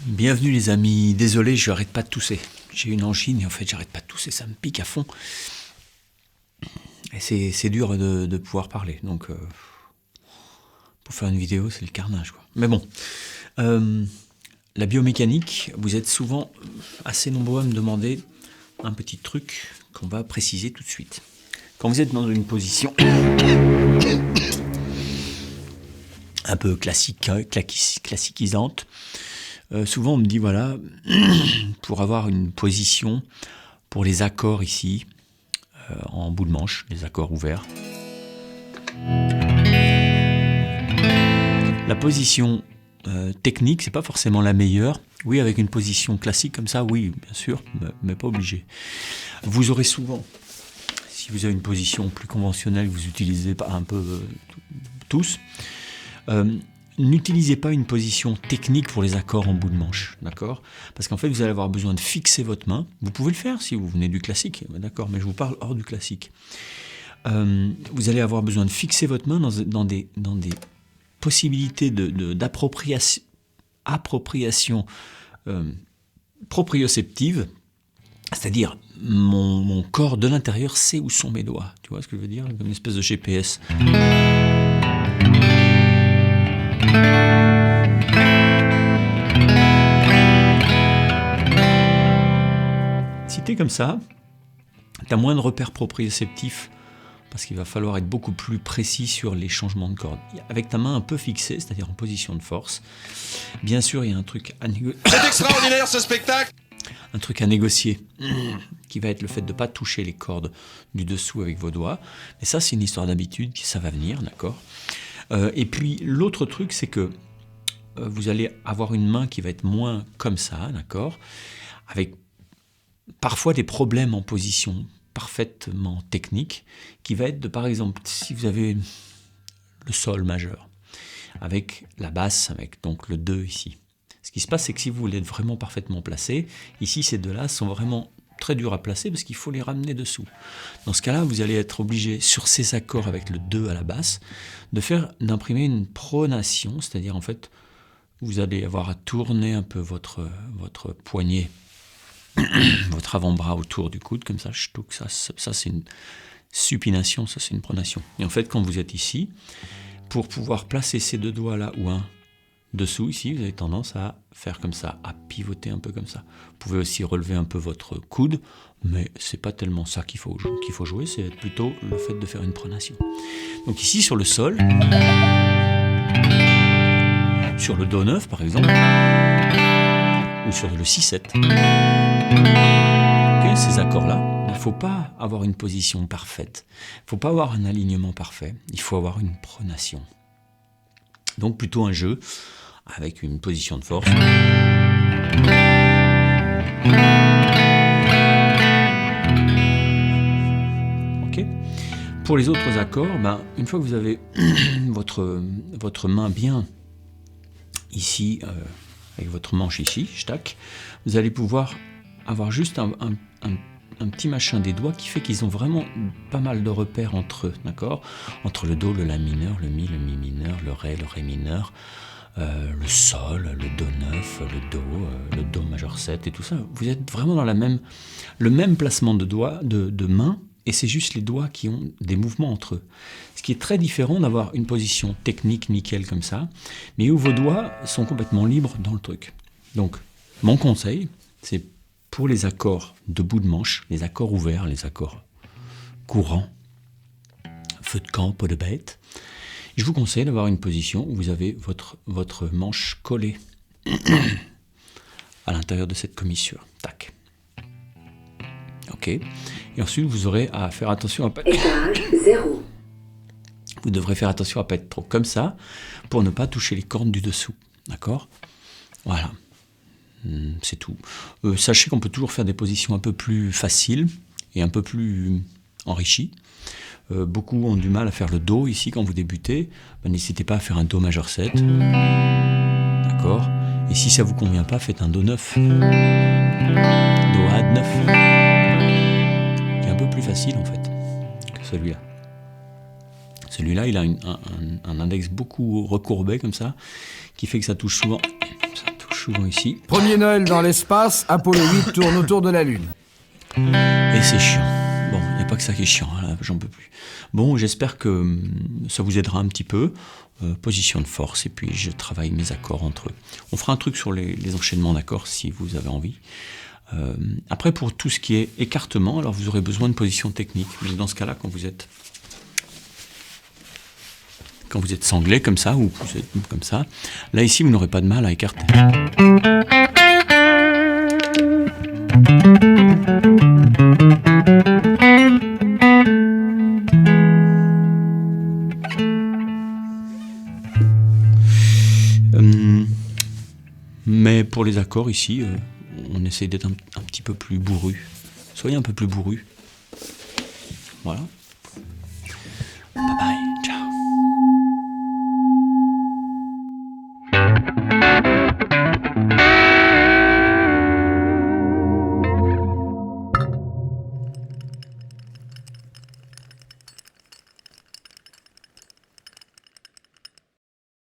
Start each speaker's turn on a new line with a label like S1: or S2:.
S1: Bienvenue les amis, désolé, je n'arrête pas de tousser. J'ai une angine et en fait j'arrête pas de tousser, ça me pique à fond. Et c'est dur de pouvoir parler, donc pour faire une vidéo c'est le carnage, quoi. Mais bon, la biomécanique, vous êtes souvent assez nombreux à me demander un petit truc qu'on va préciser tout de suite. Quand vous êtes dans une position un peu classiquisante, souvent on me dit voilà, pour avoir une position pour les accords ici, en bout de manche, les accords ouverts. La position technique, c'est pas forcément la meilleure. Oui, avec une position classique comme ça, oui, bien sûr, mais pas obligé. Vous aurez souvent, si vous avez une position plus conventionnelle, vous utilisez pas un peu tous, n'utilisez pas une position technique pour les accords en bout de manche, d'accord? Parce qu'en fait, vous allez avoir besoin de fixer votre main. Vous pouvez le faire si vous venez du classique, d'accord? Mais je vous parle hors du classique. Vous allez avoir besoin de fixer votre main dans des possibilités d'appropriation proprioceptive, c'est-à-dire mon corps de l'intérieur sait où sont mes doigts. Tu vois ce que je veux dire? Comme une espèce de GPS. Si tu es comme ça, tu as moins de repères proprioceptifs parce qu'il va falloir être beaucoup plus précis sur les changements de cordes. Avec ta main un peu fixée, c'est-à-dire en position de force, bien sûr, il y a un truc à négocier.
S2: C'est extraordinaire ce spectacle!
S1: Un truc à négocier, qui va être le fait de ne pas toucher les cordes du dessous avec vos doigts. Mais ça, c'est une histoire d'habitude, ça va venir, d'accord? Et puis, l'autre truc, c'est que vous allez avoir une main qui va être moins comme ça, d'accord? Avec parfois des problèmes en position parfaitement technique, qui va être de, par exemple, si vous avez le sol majeur, avec la basse, avec donc le 2 ici. Ce qui se passe, c'est que si vous voulez être vraiment parfaitement placé, ici, ces deux-là sont vraiment très durs à placer parce qu'il faut les ramener dessous. Dans ce cas-là, vous allez être obligé, sur ces accords avec le 2 à la basse, d'imprimer une pronation, c'est-à-dire en fait, vous allez avoir à tourner un peu votre poignet, votre avant-bras autour du coude, comme ça, ça c'est une supination, ça c'est une pronation. Et en fait, quand vous êtes ici, pour pouvoir placer ces deux doigts là ou un dessous, ici, vous avez tendance à faire comme ça, à pivoter un peu comme ça. Vous pouvez aussi relever un peu votre coude, mais c'est pas tellement ça qu'il faut jouer, c'est plutôt le fait de faire une pronation. Donc ici, sur le sol, sur le Do 9 par exemple, ou sur le Si7, okay, ces accords-là, il ne faut pas avoir une position parfaite, il ne faut pas avoir un alignement parfait, il faut avoir une pronation. Donc plutôt un jeu avec une position de force. Ok. Pour les autres accords, une fois que vous avez votre main bien ici, avec votre manche ici, tac, vous allez pouvoir avoir juste un petit machin des doigts qui fait qu'ils ont vraiment pas mal de repères entre eux, d'accord? Entre le Do, le La mineur, le Mi mineur, le Ré mineur, le Sol, le Do 9, le Do majeur 7 et tout ça. Vous êtes vraiment dans le même placement de doigts, de main, et c'est juste les doigts qui ont des mouvements entre eux. Ce qui est très différent d'avoir une position technique nickel comme ça, mais où vos doigts sont complètement libres dans le truc. Donc, mon conseil, c'est pour les accords de bout de manche, les accords ouverts, les accords courants, feu de camp, pot de bête, je vous conseille d'avoir une position où vous avez votre manche collée à l'intérieur de cette commissure. Tac. Ok. Et ensuite, vous aurez à faire attention à pas... Vous devrez faire attention à ne pas être trop comme ça pour ne pas toucher les cordes du dessous. D'accord? Voilà. C'est tout. Sachez qu'on peut toujours faire des positions un peu plus faciles et un peu plus enrichies. Beaucoup ont du mal à faire le Do ici quand vous débutez. N'hésitez pas à faire un Do majeur 7. D'accord? Et si ça ne vous convient pas, faites un Do 9. Do add 9. Qui est un peu plus facile en fait que celui-là. Celui-là, il a un index beaucoup recourbé comme ça, qui fait que ça touche souvent ici.
S3: Premier Noël dans l'espace, Apollo 8 tourne autour de la Lune.
S1: Et c'est chiant. Bon, il n'y a pas que ça qui est chiant, là, j'en peux plus. Bon, j'espère que ça vous aidera un petit peu. Position de force, et puis je travaille mes accords entre eux. On fera un truc sur les enchaînements d'accords si vous avez envie. Après, pour tout ce qui est écartement, alors vous aurez besoin de position technique. Mais dans ce cas-là, quand vous êtes sanglé comme ça, ou vous êtes comme ça, là ici, vous n'aurez pas de mal à écarter. Mais pour les accords ici, on essaie d'être un petit peu plus bourru. Soyez un peu plus bourru. Voilà.